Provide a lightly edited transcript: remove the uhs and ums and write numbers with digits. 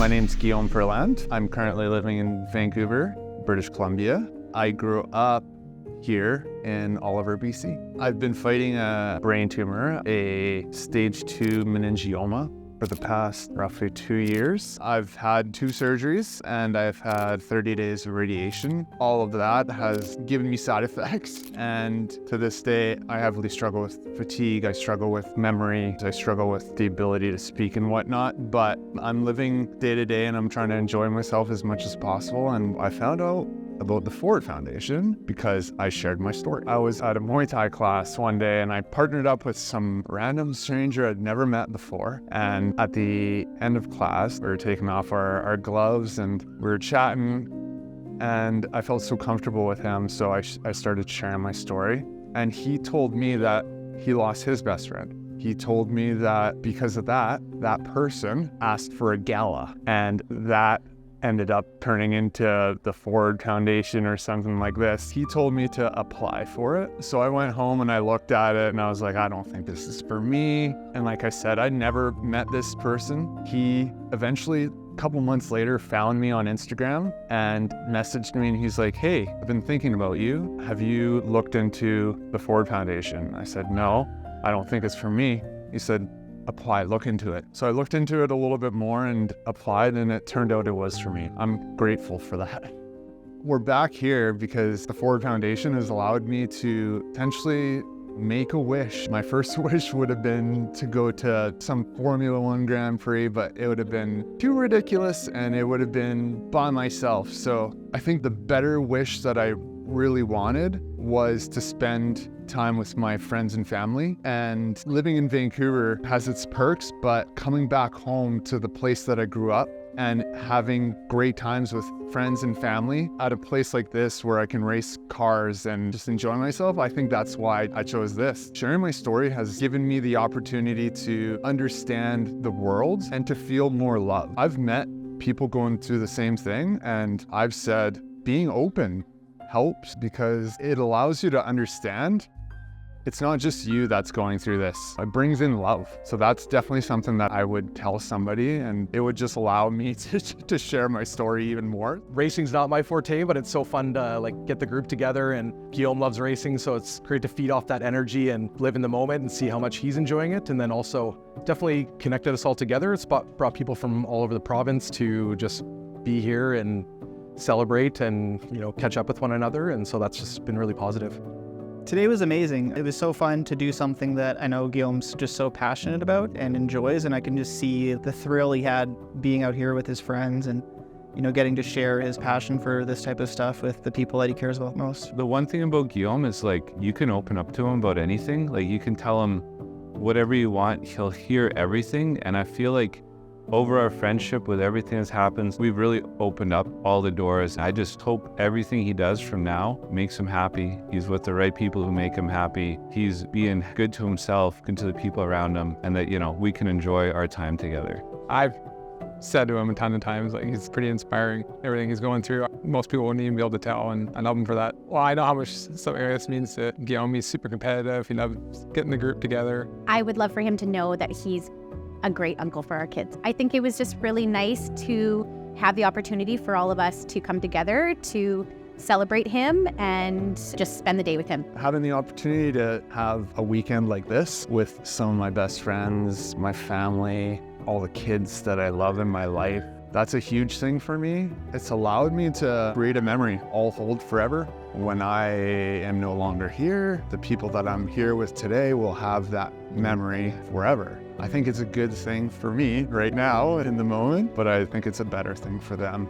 My name's Guillaume. I'm currently living in Vancouver, British Columbia. I grew up here in Oliver, BC. I've been fighting a brain tumor, a stage 2 meningioma, for the past roughly 2 years. I've had 2 surgeries and I've had 30 days of radiation. All of that has given me side effects. And to this day, I heavily struggle with fatigue. I struggle with memory. I struggle with the ability to speak and whatnot. But I'm living day to day and I'm trying to enjoy myself as much as possible. And I found out about the Ford Foundation because I shared my story. I was at a Muay Thai class one day and I partnered up with some random stranger I'd never met before. And at the end of class, we were taking off our gloves and we were chatting and I felt so comfortable with him. So I started sharing my story. And he told me that he lost his best friend. He told me that because of that person asked for a gala, and that ended up turning into the Ford Foundation or something like this. He told me to apply for it. So I went home and I looked at it and I was like, I don't think this is for me. And like I said, I never met this person. He eventually, a couple months later, found me on Instagram and messaged me and he's like, hey, I've been thinking about you. Have you looked into the Ford Foundation? I said, no, I don't think it's for me. He said, apply, look into it. So I looked into it a little bit more and applied, and it turned out it was for me. I'm grateful for that. We're back here because the Ford Foundation has allowed me to potentially make a wish. My first wish would have been to go to some Formula One Grand Prix, but it would have been too ridiculous and it would have been by myself. So I think the better wish that I really wanted was to spend time with my friends and family. And living in Vancouver has its perks, but coming back home to the place that I grew up and having great times with friends and family at a place like this where I can race cars and just enjoy myself, I think that's why I chose this. Sharing my story has given me the opportunity to understand the world and to feel more love. I've met people going through the same thing, and I've said being open helps because it allows you to understand it's not just you that's going through this. It brings in love. So that's definitely something that I would tell somebody, and it would just allow me to share my story even more. Racing's not my forte, but it's so fun to get the group together, and Guillaume loves racing, so it's great to feed off that energy and live in the moment and see how much he's enjoying it. And then also definitely connected us all together. It's brought people from all over the province to just be here and celebrate and catch up with one another, and so that's just been really positive. Today was amazing. It was so fun to do something that I know Guillaume's just so passionate about and enjoys, and I can just see the thrill he had being out here with his friends and getting to share his passion for this type of stuff with the people that he cares about most. The one thing about Guillaume is you can open up to him about anything. You can tell him whatever you want, he'll hear everything. And I feel like over our friendship, with everything that's happened, we've really opened up all the doors. I just hope everything he does from now makes him happy. He's with the right people who make him happy. He's being good to himself, good to the people around him, and that, we can enjoy our time together. I've said to him a ton of times, he's pretty inspiring, everything he's going through. Most people wouldn't even be able to tell, and I love him for that. Well, I know how much some areas means to Guillaume. He's super competitive. He loves getting the group together. I would love for him to know that he's a great uncle for our kids. I think it was just really nice to have the opportunity for all of us to come together to celebrate him and just spend the day with him. Having the opportunity to have a weekend like this with some of my best friends, my family, all the kids that I love in my life, that's a huge thing for me. It's allowed me to create a memory I'll hold forever. When I am no longer here, the people that I'm here with today will have that memory forever. I think it's a good thing for me right now in the moment, but I think it's a better thing for them.